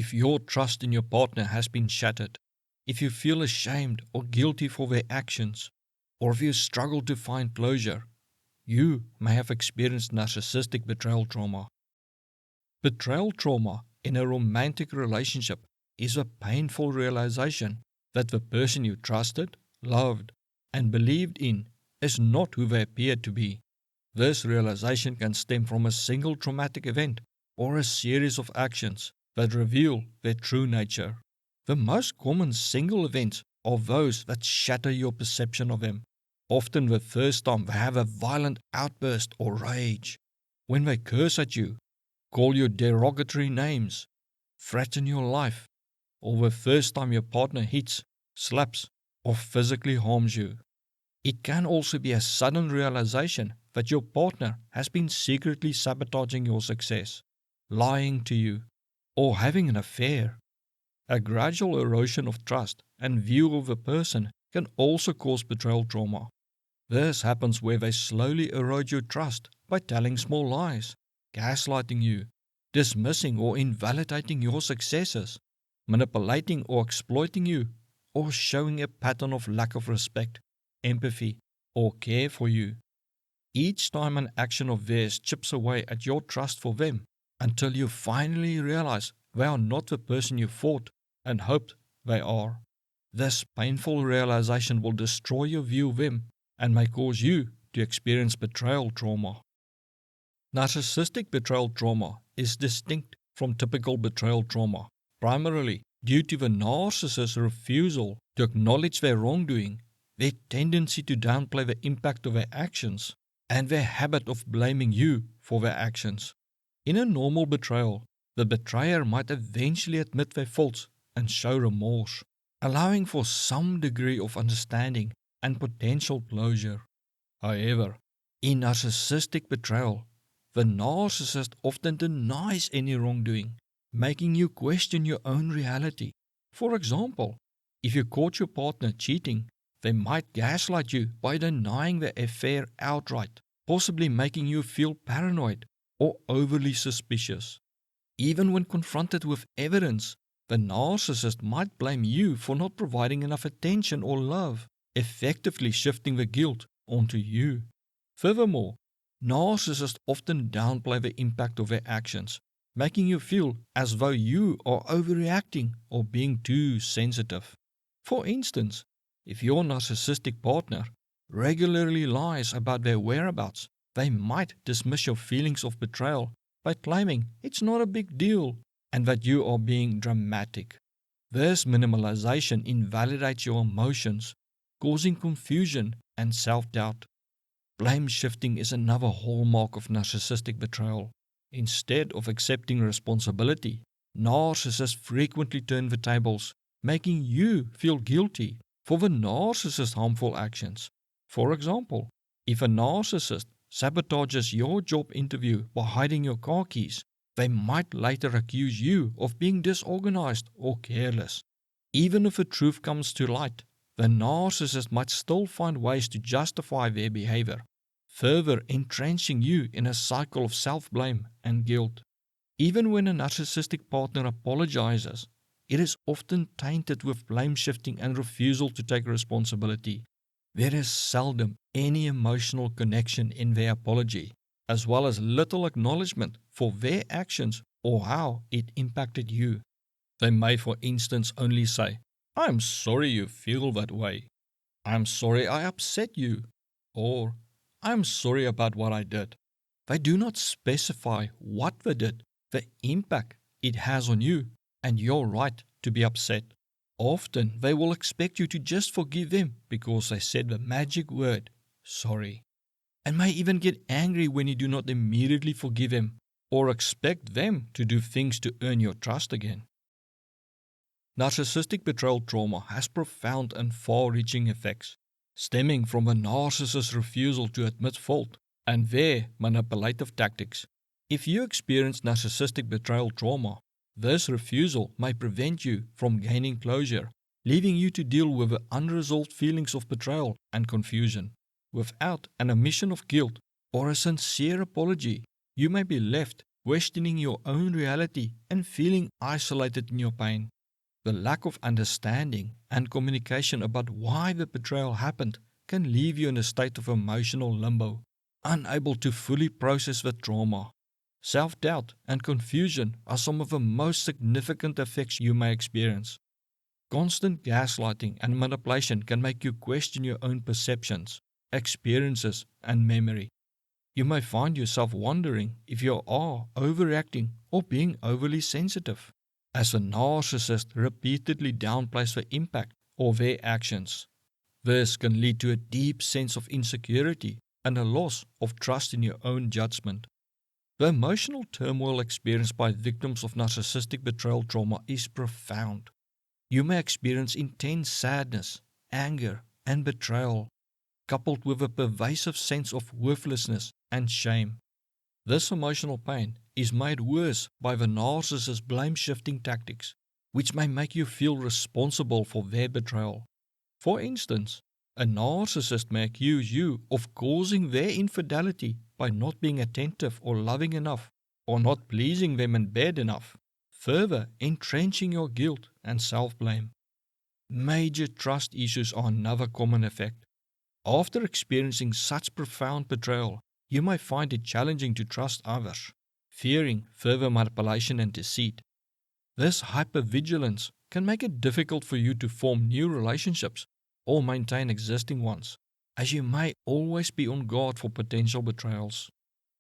If your trust in your partner has been shattered, if you feel ashamed or guilty for their actions, or if you struggle to find closure, you may have experienced narcissistic betrayal trauma. Betrayal trauma in a romantic relationship is a painful realization that the person you trusted, loved, and believed in is not who they appear to be. This realization can stem from a single traumatic event or a series of actions that reveal their true nature. The most common single events are those that shatter your perception of them. Often the first time they have a violent outburst or rage, when they curse at you, call you derogatory names, threaten your life, or the first time your partner hits, slaps, or physically harms you. It can also be a sudden realization that your partner has been secretly sabotaging your success, lying to you, or having an affair. A gradual erosion of trust and view of a person can also cause betrayal trauma. This happens where they slowly erode your trust by telling small lies, gaslighting you, dismissing or invalidating your successes, manipulating or exploiting you, or showing a pattern of lack of respect, empathy, or care for you. Each time an action of theirs chips away at your trust for them until you finally realize they are not the person you thought and hoped they are. This painful realization will destroy your view of them and may cause you to experience betrayal trauma. Narcissistic betrayal trauma is distinct from typical betrayal trauma, primarily due to the narcissist's refusal to acknowledge their wrongdoing, their tendency to downplay the impact of their actions, and their habit of blaming you for their actions. In a normal betrayal, the betrayer might eventually admit their faults and show remorse, allowing for some degree of understanding and potential closure. However, in narcissistic betrayal, the narcissist often denies any wrongdoing, making you question your own reality. For example, if you caught your partner cheating, they might gaslight you by denying the affair outright, possibly making you feel paranoid or overly suspicious. Even when confronted with evidence, the narcissist might blame you for not providing enough attention or love, effectively shifting the guilt onto you. Furthermore, narcissists often downplay the impact of their actions, making you feel as though you are overreacting or being too sensitive. For instance, if your narcissistic partner regularly lies about their whereabouts, they might dismiss your feelings of betrayal by claiming it's not a big deal and that you are being dramatic. This minimalization invalidates your emotions, causing confusion and self-doubt. Blame shifting is another hallmark of narcissistic betrayal. Instead of accepting responsibility, narcissists frequently turn the tables, making you feel guilty for the narcissist's harmful actions. For example, if a narcissist sabotages your job interview by hiding your car keys, they might later accuse you of being disorganized or careless. Even if the truth comes to light, the narcissist might still find ways to justify their behavior, further entrenching you in a cycle of self-blame and guilt. Even when a narcissistic partner apologizes, it is often tainted with blame shifting and refusal to take responsibility. There is seldom any emotional connection in their apology, as well as little acknowledgement for their actions or how it impacted you. They may, for instance, only say, "I'm sorry you feel that way," "I'm sorry I upset you," or "I'm sorry about what I did." They do not specify what they did, the impact it has on you, and your right to be upset. Often they will expect you to just forgive them because they said the magic word, sorry, and may even get angry when you do not immediately forgive them or expect them to do things to earn your trust again. Narcissistic betrayal trauma has profound and far-reaching effects, stemming from a narcissist's refusal to admit fault and their manipulative tactics. If you experience narcissistic betrayal trauma, this refusal may prevent you from gaining closure, leaving you to deal with the unresolved feelings of betrayal and confusion. Without an admission of guilt or a sincere apology, you may be left questioning your own reality and feeling isolated in your pain. The lack of understanding and communication about why the betrayal happened can leave you in a state of emotional limbo, unable to fully process the trauma. Self-doubt and confusion are some of the most significant effects you may experience. Constant gaslighting and manipulation can make you question your own perceptions, experiences, and memory. You may find yourself wondering if you are overreacting or being overly sensitive, as a narcissist repeatedly downplays the impact of their actions. This can lead to a deep sense of insecurity and a loss of trust in your own judgment. The emotional turmoil experienced by victims of narcissistic betrayal trauma is profound. You may experience intense sadness, anger, and betrayal, coupled with a pervasive sense of worthlessness and shame. This emotional pain is made worse by the narcissist's blame-shifting tactics, which may make you feel responsible for their betrayal. For instance, a narcissist may accuse you of causing their infidelity by not being attentive or loving enough, or not pleasing them in bed enough, further entrenching your guilt and self-blame. Major trust issues are another common effect. After experiencing such profound betrayal, you may find it challenging to trust others, fearing further manipulation and deceit. This hypervigilance can make it difficult for you to form new relationships or maintain existing ones, as you may always be on guard for potential betrayals.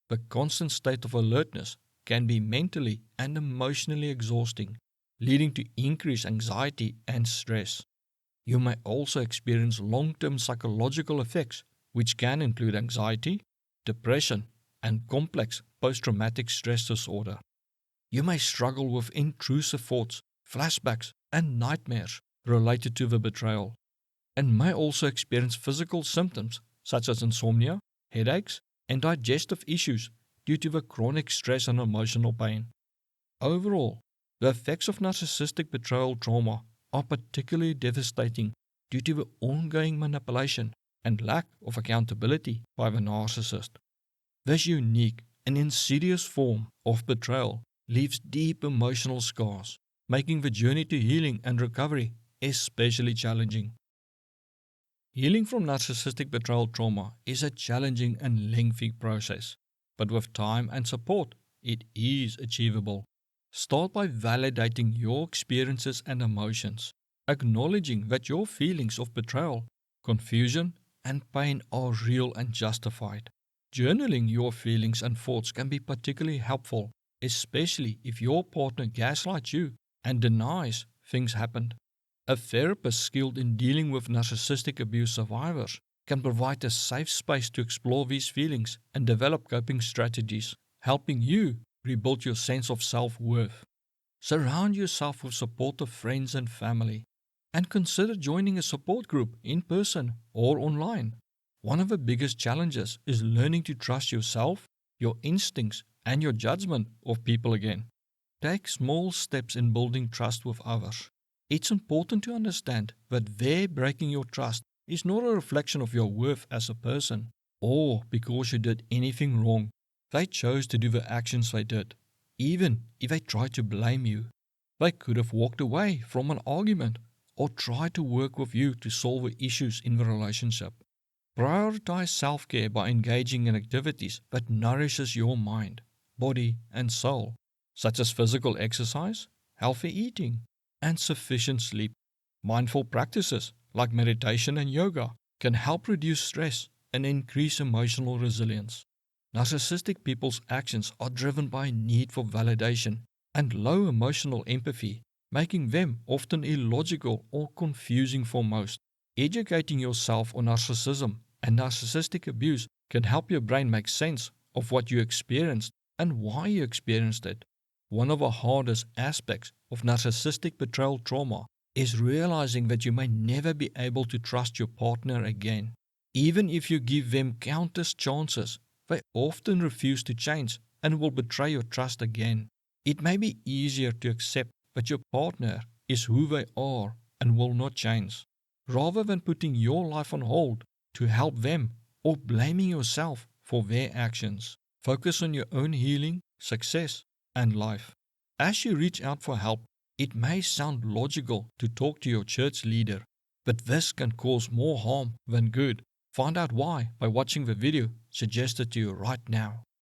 The constant state of alertness can be mentally and emotionally exhausting, leading to increased anxiety and stress. You may also experience long-term psychological effects, which can include anxiety, depression, and complex post-traumatic stress disorder. You may struggle with intrusive thoughts, flashbacks, and nightmares related to the betrayal, and may also experience physical symptoms such as insomnia, headaches, and digestive issues due to the chronic stress and emotional pain. Overall, the effects of narcissistic betrayal trauma are particularly devastating due to the ongoing manipulation and lack of accountability by the narcissist. This unique and insidious form of betrayal leaves deep emotional scars, making the journey to healing and recovery especially challenging. Healing from narcissistic betrayal trauma is a challenging and lengthy process, but with time and support, it is achievable. Start by validating your experiences and emotions, acknowledging that your feelings of betrayal, confusion, and pain are real and justified. Journaling your feelings and thoughts can be particularly helpful, especially if your partner gaslights you and denies things happened. A therapist skilled in dealing with narcissistic abuse survivors can provide a safe space to explore these feelings and develop coping strategies, helping you rebuild your sense of self-worth. Surround yourself with supportive friends and family, and consider joining a support group in person or online. One of the biggest challenges is learning to trust yourself, your instincts, and your judgment of people again. Take small steps in building trust with others. It's important to understand that their breaking your trust is not a reflection of your worth as a person, or because you did anything wrong. They chose to do the actions they did, even if they tried to blame you. They could have walked away from an argument or tried to work with you to solve the issues in the relationship. Prioritize self-care by engaging in activities that nourishes your mind, body, and soul, such as physical exercise, healthy eating, and sufficient sleep. Mindful practices like meditation and yoga can help reduce stress and increase emotional resilience. Narcissistic people's actions are driven by a need for validation and low emotional empathy, making them often illogical or confusing for most. Educating yourself on narcissism and narcissistic abuse can help your brain make sense of what you experienced and why you experienced it. One of the hardest aspects of narcissistic betrayal trauma is realizing that you may never be able to trust your partner again. Even if you give them countless chances, they often refuse to change and will betray your trust again. It may be easier to accept that your partner is who they are and will not change, rather than putting your life on hold to help them or blaming yourself for their actions. Focus on your own healing success, and life. As you reach out for help, it may sound logical to talk to your church leader, but this can cause more harm than good. Find out why by watching the video suggested to you right now.